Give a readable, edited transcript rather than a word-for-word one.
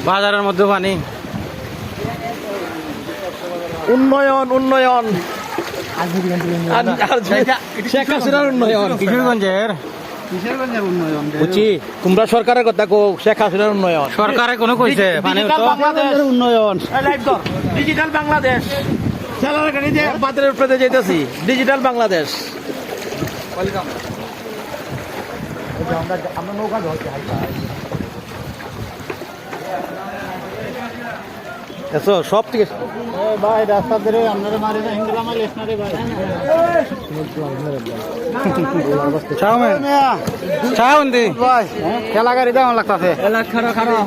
বাজারের মধ্যে পানি উন্নয়ন উন্নয়ন শেখ হাসিনার উন্নয়ন কিশোরগঞ্জের বুঝছি তোমরা সরকারের কথা কো শেখ হাসিনার উন্নয়ন সরকারে কোনো কইছে পানি উন্নয়ন ডিজিটাল বাংলাদেশ ছেলেরা গাড়ি যে বাজারের উপরে যেতেছি ডিজিটাল বাংলাদেশ আমরা নৌকা ধরছি এসো সব ঠিক আছে ভাই রাস্তা ধরে আপনারা মারে না হিন্দুরা মারে না রে ভাই চাও দি ভাই খেলা গাড়ি দাও লাগতাছে এলাক খারাপ খারাপ